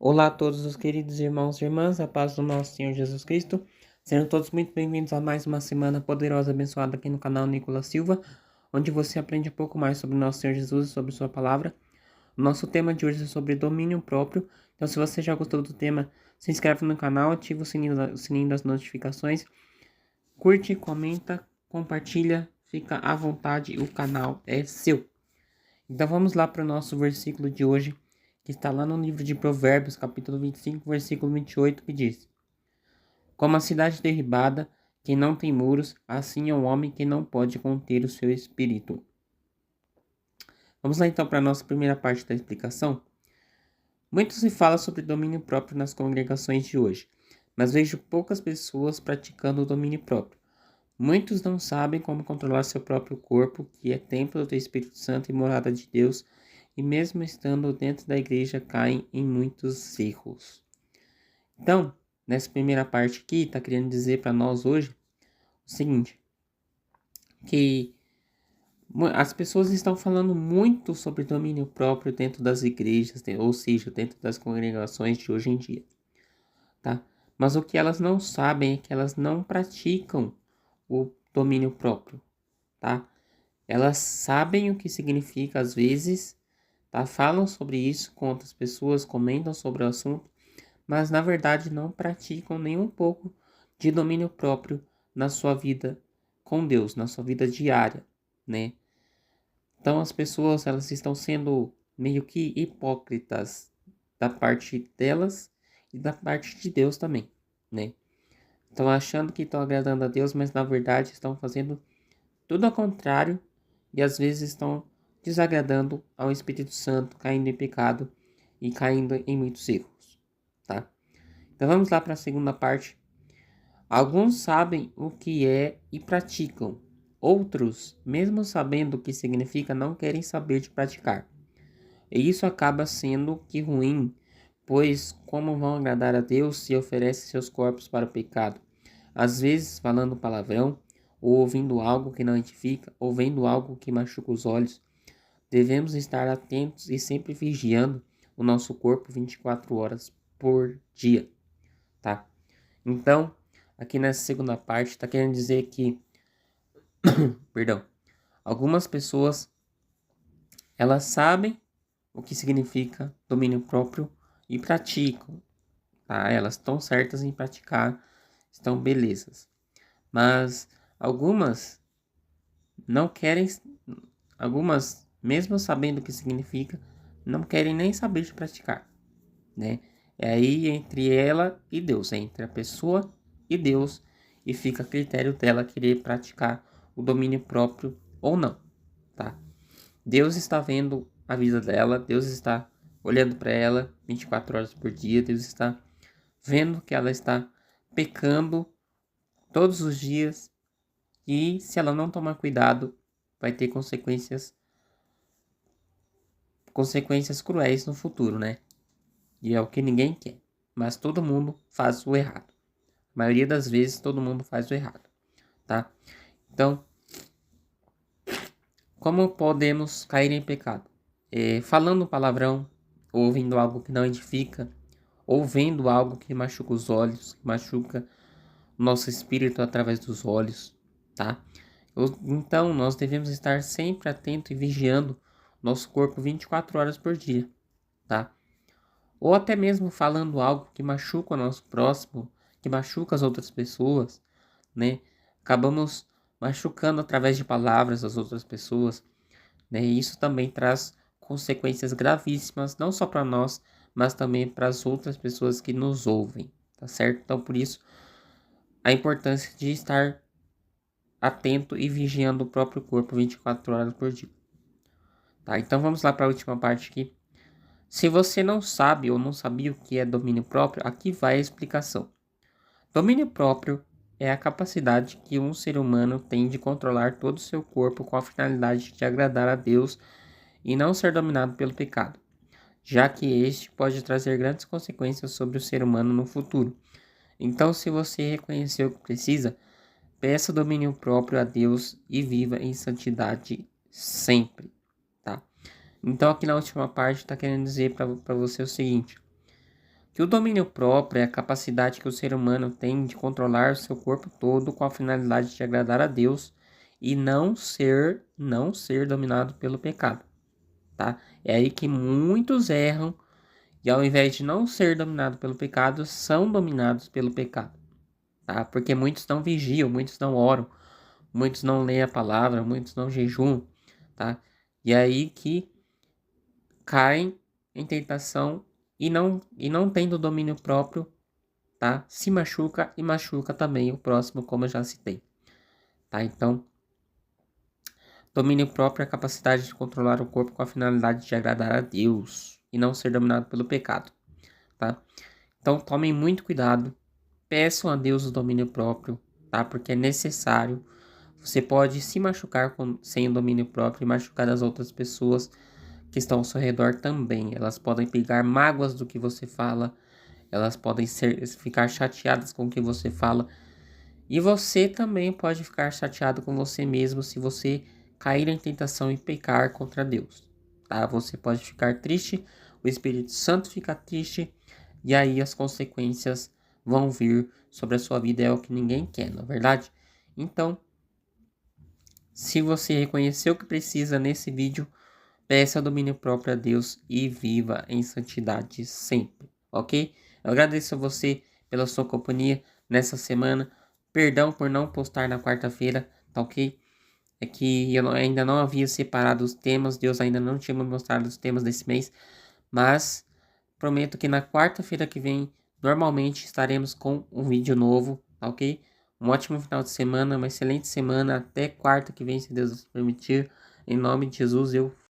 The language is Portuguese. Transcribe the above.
Olá a todos os queridos irmãos e irmãs, a paz do nosso Senhor Jesus Cristo. Sejam todos muito bem-vindos a mais uma semana poderosa e abençoada aqui no canal Nicolas Silva, onde você aprende um pouco mais sobre nosso Senhor Jesus e sobre sua palavra. O nosso tema de hoje é sobre domínio próprio. Então, se você já gostou do tema, se inscreve no canal, ativa o sininho das notificações, curte, comenta, compartilha, fica à vontade, o canal é seu. Então vamos lá para o nosso versículo de hoje, que está lá no livro de Provérbios, capítulo 25, versículo 28, que diz: Como a cidade derribada, que não tem muros, assim é o homem que não pode conter o seu espírito. Vamos lá então para a nossa primeira parte da explicação. Muito se fala sobre domínio próprio nas congregações de hoje, mas vejo poucas pessoas praticando o domínio próprio. Muitos não sabem como controlar seu próprio corpo, que é templo do Espírito Santo e morada de Deus, e mesmo estando dentro da igreja caem em muitos erros. Então, nessa primeira parte aqui, está querendo dizer para nós hoje o seguinte, que as pessoas estão falando muito sobre domínio próprio dentro das igrejas, ou seja, dentro das congregações de hoje em dia, tá? Mas o que elas não sabem é que elas não praticam o domínio próprio, tá? Elas sabem o que significa às vezes, tá? Falam sobre isso com outras pessoas, comentam sobre o assunto, mas na verdade não praticam nem um pouco de domínio próprio na sua vida com Deus, na sua vida diária, né? Então as pessoas elas estão sendo meio que hipócritas da parte delas e da parte de Deus também, né? Estão achando que estão agradando a Deus, mas na verdade estão fazendo tudo ao contrário e às vezes estão desagradando ao Espírito Santo, caindo em pecado e caindo em muitos erros, tá? Então vamos lá para a segunda parte. Alguns sabem o que é e praticam. Outros, mesmo sabendo o que significa, não querem saber de praticar. E isso acaba sendo que ruim, pois como vão agradar a Deus se oferecem seus corpos para o pecado? Às vezes falando palavrão, ou ouvindo algo que não edifica, ou vendo algo que machuca os olhos. Devemos estar atentos e sempre vigiando o nosso corpo 24 horas por dia, tá? Então, aqui nessa segunda parte, está querendo dizer que, perdão, algumas pessoas, elas sabem o que significa domínio próprio e praticam, tá? Elas estão certas em praticar, estão belezas. Mas algumas não querem, algumas, mesmo sabendo o que significa, não querem nem saber de praticar, né? É aí entre ela e Deus, é entre a pessoa e Deus, e fica a critério dela querer praticar o domínio próprio ou não, tá? Deus está vendo a vida dela, Deus está olhando para ela 24 horas por dia, Deus está vendo que ela está pecando todos os dias e se ela não tomar cuidado, vai ter consequências cruéis no futuro, né? E é o que ninguém quer. Mas todo mundo faz o errado. A maioria das vezes todo mundo faz o errado, tá? Então, como podemos cair em pecado? Falando palavrão, ouvindo algo que não edifica, ou vendo algo que machuca os olhos, que machuca o nosso espírito através dos olhos, tá? Então, nós devemos estar sempre atento e vigiando nosso corpo 24 horas por dia, tá? Ou até mesmo falando algo que machuca o nosso próximo, que machuca as outras pessoas, né? Acabamos machucando através de palavras as outras pessoas, né? E isso também traz consequências gravíssimas, não só para nós, mas também para as outras pessoas que nos ouvem, tá certo? Então, por isso, a importância de estar atento e vigiando o próprio corpo 24 horas por dia. Tá? Então, vamos lá para a última parte aqui. Se você não sabe ou não sabia o que é domínio próprio, aqui vai a explicação. Domínio próprio é a capacidade que um ser humano tem de controlar todo o seu corpo com a finalidade de agradar a Deus e não ser dominado pelo pecado, já que este pode trazer grandes consequências sobre o ser humano no futuro. Então, se você reconheceu o que precisa, peça domínio próprio a Deus e viva em santidade sempre, tá? Então, aqui na última parte está querendo dizer para você o seguinte: Que o domínio próprio é a capacidade que o ser humano tem de controlar o seu corpo todo com a finalidade de agradar a Deus e não ser dominado pelo pecado, tá? É aí que muitos erram e ao invés de não ser dominado pelo pecado, são dominados pelo pecado, tá? Porque muitos não vigiam, muitos não oram, muitos não leem a palavra, muitos não jejuam, tá? E é aí que caem em tentação e não tendo domínio próprio, tá? Se machuca e machuca também o próximo, como eu já citei, tá? Então, domínio próprio é a capacidade de controlar o corpo com a finalidade de agradar a Deus e não ser dominado pelo pecado, tá? Então, tomem muito cuidado, peçam a Deus o domínio próprio, tá? Porque é necessário. Você pode se machucar sem o domínio próprio e machucar as outras pessoas que estão ao seu redor também. Elas podem pegar mágoas do que você fala, elas podem ficar chateadas com o que você fala. E você também pode ficar chateado com você mesmo se você cair em tentação e pecar contra Deus, tá? Você pode ficar triste, o Espírito Santo fica triste e aí as consequências vão vir sobre a sua vida, é o que ninguém quer, não é verdade? Então, se você reconheceu o que precisa nesse vídeo, peça domínio próprio a Deus e viva em santidade sempre, ok? Eu agradeço a você pela sua companhia nessa semana. Perdão por não postar na quarta-feira, tá ok? É que eu ainda não havia separado os temas, Deus ainda não tinha me mostrado os temas desse mês, mas prometo que na quarta-feira que vem, normalmente estaremos com um vídeo novo, tá ok? Um ótimo final de semana, uma excelente semana, até quarta que vem, se Deus nos permitir. Em nome de Jesus, eu